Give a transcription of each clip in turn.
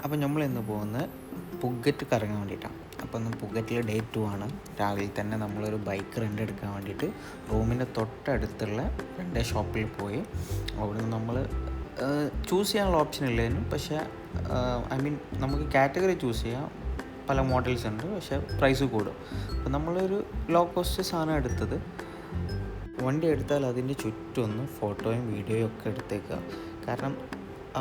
അപ്പോൾ നമ്മൾ ഇന്ന് പോകുന്നത് പുഗറ്റ് കറങ്ങാൻ വേണ്ടിയിട്ടാണ്. അപ്പോൾ ഇന്ന് പുഗറ്റിൽ ഡേ 2 ആണ്. രാവിലെ തന്നെ നമ്മളൊരു ബൈക്ക് റെൻ്റ് എടുക്കാൻ വേണ്ടിയിട്ട് റൂമിൻ്റെ തൊട്ടടുത്തുള്ള രണ്ട് ഷോപ്പിൽ പോയി. അവിടുന്ന് നമ്മൾ ചൂസ് ചെയ്യാനുള്ള ഓപ്ഷൻ ഇല്ലായിരുന്നു. പക്ഷേ നമുക്ക് കാറ്റഗറി ചൂസ് ചെയ്യാം. പല മോഡൽസ് ഉണ്ട്, പക്ഷേ പ്രൈസ് കൂടും. അപ്പോൾ നമ്മളൊരു ലോ കോസ്റ്റ് സാധനം എടുത്തത്. വണ്ടി എടുത്താൽ അതിൻ്റെ ചുറ്റൊന്ന് ഫോട്ടോയും വീഡിയോയും ഒക്കെ എടുത്തേക്കുക. കാരണം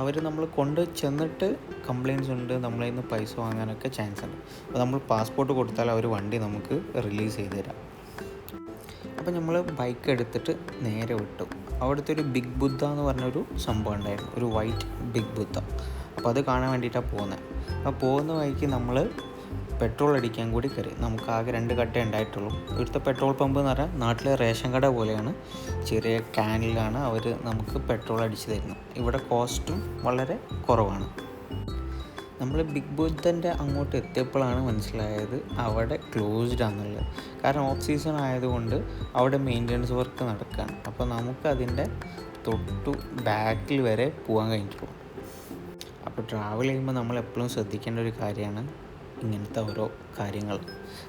അവർ നമ്മൾ കൊണ്ട് ചെന്നിട്ട് കംപ്ലയിൻറ്റ്സ് ഉണ്ട്, നമ്മളിൽ നിന്ന് പൈസ വാങ്ങാനൊക്കെ ചാൻസ് ഉണ്ട്. അപ്പോൾ നമ്മൾ പാസ്പോർട്ട് കൊടുത്താൽ അവർ വണ്ടി നമുക്ക് റിലീസ് ചെയ്ത് തരാം. അപ്പോൾ നമ്മൾ ബൈക്ക് എടുത്തിട്ട് നേരെ വിട്ടു. അവിടുത്തെ ഒരു ബിഗ് ബുദ്ധ എന്ന് പറഞ്ഞൊരു സംഭവം ഉണ്ടായിരുന്നു, ഒരു വൈറ്റ് ബിഗ് ബുദ്ധ. അപ്പോൾ അത് കാണാൻ വേണ്ടിയിട്ടാണ് പോകുന്നത്. അപ്പോൾ പോകുന്ന വഴിക്ക് നമ്മൾ പെട്രോൾ അടിക്കാൻ കൂടി കയറി. നമുക്ക് ആകെ 2 കട്ടേ ഉണ്ടായിട്ടുള്ളൂ. ഇവിടുത്തെ പെട്രോൾ പമ്പ് എന്ന് പറഞ്ഞാൽ നാട്ടിലെ റേഷൻ കട പോലെയാണ്. ചെറിയ ക്യാനിലാണ് അവർ നമുക്ക് പെട്രോൾ അടിച്ച് തരുന്നത്. ഇവിടെ കോസ്റ്റും വളരെ കുറവാണ്. നമ്മൾ ബിഗ് ബുദ്ധൻ്റെ അങ്ങോട്ട് എത്തിയപ്പോഴാണ് മനസ്സിലായത് അവിടെ ക്ലോസ്ഡ് ആണെന്നുള്ളത്. കാരണം ഓഫ് സീസൺ ആയതുകൊണ്ട് അവിടെ മെയിൻ്റനൻസ് വർക്ക് നടക്കുകയാണ്. അപ്പോൾ നമുക്കതിൻ്റെ തൊട്ടു ബാക്കിൽ വരെ പോകാൻ കഴിഞ്ഞിട്ടുള്ളൂ. അപ്പോൾ ട്രാവൽ ചെയ്യുമ്പോൾ നമ്മൾ എപ്പോഴും ശ്രദ്ധിക്കേണ്ട ഒരു കാര്യമാണ് ഇങ്ങനത്തെ ഓരോ കാര്യങ്ങൾ.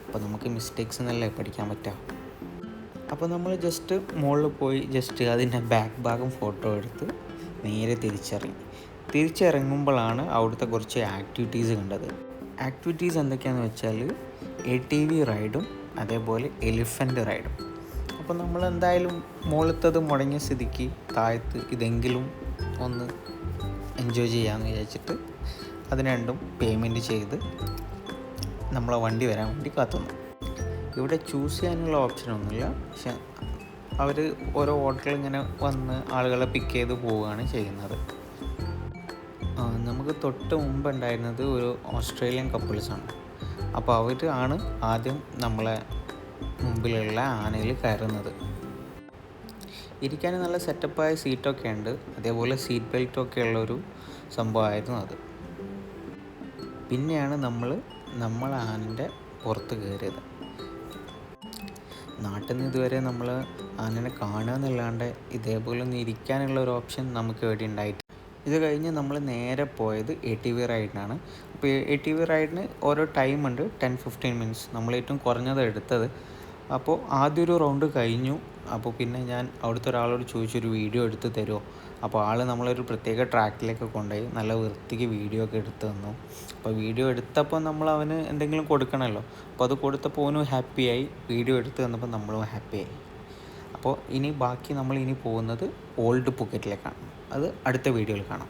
അപ്പോൾ നമുക്ക് മിസ്റ്റേക്സ് എന്നല്ലേ പഠിക്കാൻ പറ്റുക. അപ്പോൾ നമ്മൾ ജസ്റ്റ് മുകളിൽ പോയി ജസ്റ്റ് അതിൻ്റെ ബാക്ക് ഭാഗം ഫോട്ടോ എടുത്ത് നേരെ തിരിച്ചിറങ്ങുമ്പോഴാണ് അവിടുത്തെ കുറച്ച് ആക്ടിവിറ്റീസ് കണ്ടത്. ആക്ടിവിറ്റീസ് എന്തൊക്കെയാണെന്ന് വെച്ചാൽ ATV റൈഡും അതേപോലെ എലിഫൻ്റ് റൈഡും. അപ്പോൾ നമ്മൾ എന്തായാലും മുകളിലത്തത് മുടങ്ങിയ സ്ഥിതിക്ക് താഴത്ത് ഇതെങ്കിലും ഒന്ന് എൻജോയ് ചെയ്യാമെന്ന് വിചാരിച്ചിട്ട് അതിന് രണ്ടും പേയ്മെൻറ്റ് ചെയ്ത് നമ്മളെ വണ്ടി വരാൻ വേണ്ടി കാത്തുന്നു. ഇവിടെ ചൂസ് ചെയ്യാനുള്ള ഓപ്ഷനൊന്നുമില്ല. പക്ഷെ അവർ ഓരോ ഓർഡറിൽ ഇങ്ങനെ വന്ന് ആളുകളെ പിക്ക് ചെയ്ത് പോവുകയാണ് ചെയ്യുന്നത്. നമുക്ക് തൊട്ട് മുമ്പ് ഉണ്ടായിരുന്നത് ഒരു ഓസ്ട്രേലിയൻ കപ്പിൾസാണ്. അപ്പോൾ അവർ ആണ് ആദ്യം നമ്മളെ മുമ്പിലുള്ള ആനയിൽ കയറുന്നത്. ഇരിക്കാൻ നല്ല സെറ്റപ്പായ സീറ്റൊക്കെ ഉണ്ട്, അതേപോലെ സീറ്റ് ബെൽറ്റൊക്കെ ഉള്ളൊരു സംഭവമായിരുന്നു അത്. പിന്നെയാണ് നമ്മൾ ആനൻ്റെ പുറത്ത് കയറിയത്. നാട്ടിൽ നിന്ന് ഇതുവരെ നമ്മൾ ആനനെ കാണുക എന്നല്ലാണ്ട് ഇതേപോലെ ഒന്ന് ഇരിക്കാനുള്ള ഒരു ഓപ്ഷൻ നമുക്ക് ഇവിടെ ഉണ്ടായിട്ട്. ഇത് കഴിഞ്ഞ് നമ്മൾ നേരെ പോയത് ATV റൈഡിനാണ്. അപ്പോൾ ATV റൈഡിന് ഓരോ ടൈമുണ്ട്, 10-15 മിനിറ്റ്സ്. നമ്മൾ ഏറ്റവും കുറഞ്ഞത് എടുത്തത്. അപ്പോൾ ആദ്യം ഒരു റൗണ്ട് കഴിഞ്ഞു. അപ്പോൾ പിന്നെ ഞാൻ അവിടുത്തെ ഒരാളോട് ചോദിച്ചൊരു വീഡിയോ എടുത്ത് തരുമോ. അപ്പോൾ ആൾ നമ്മളൊരു പ്രത്യേക ട്രാക്കിലേക്ക് കൊണ്ടുപോയി നല്ല വൃത്തിക്ക് വീഡിയോ ഒക്കെ എടുത്ത് തന്നു. അപ്പോൾ വീഡിയോ എടുത്തപ്പോൾ നമ്മൾ അവന് എന്തെങ്കിലും കൊടുക്കണമല്ലോ. അപ്പോൾ അത് കൊടുത്തപ്പോൾ അവനും ഹാപ്പിയായി, വീഡിയോ എടുത്ത് തന്നപ്പോൾ നമ്മളും ഹാപ്പിയായി. അപ്പോൾ ബാക്കി നമ്മൾ പോകുന്നത് ഓൾഡ് പുക്കറ്റിലേക്കാണ്. അത് അടുത്ത വീഡിയോയിൽ കാണാം.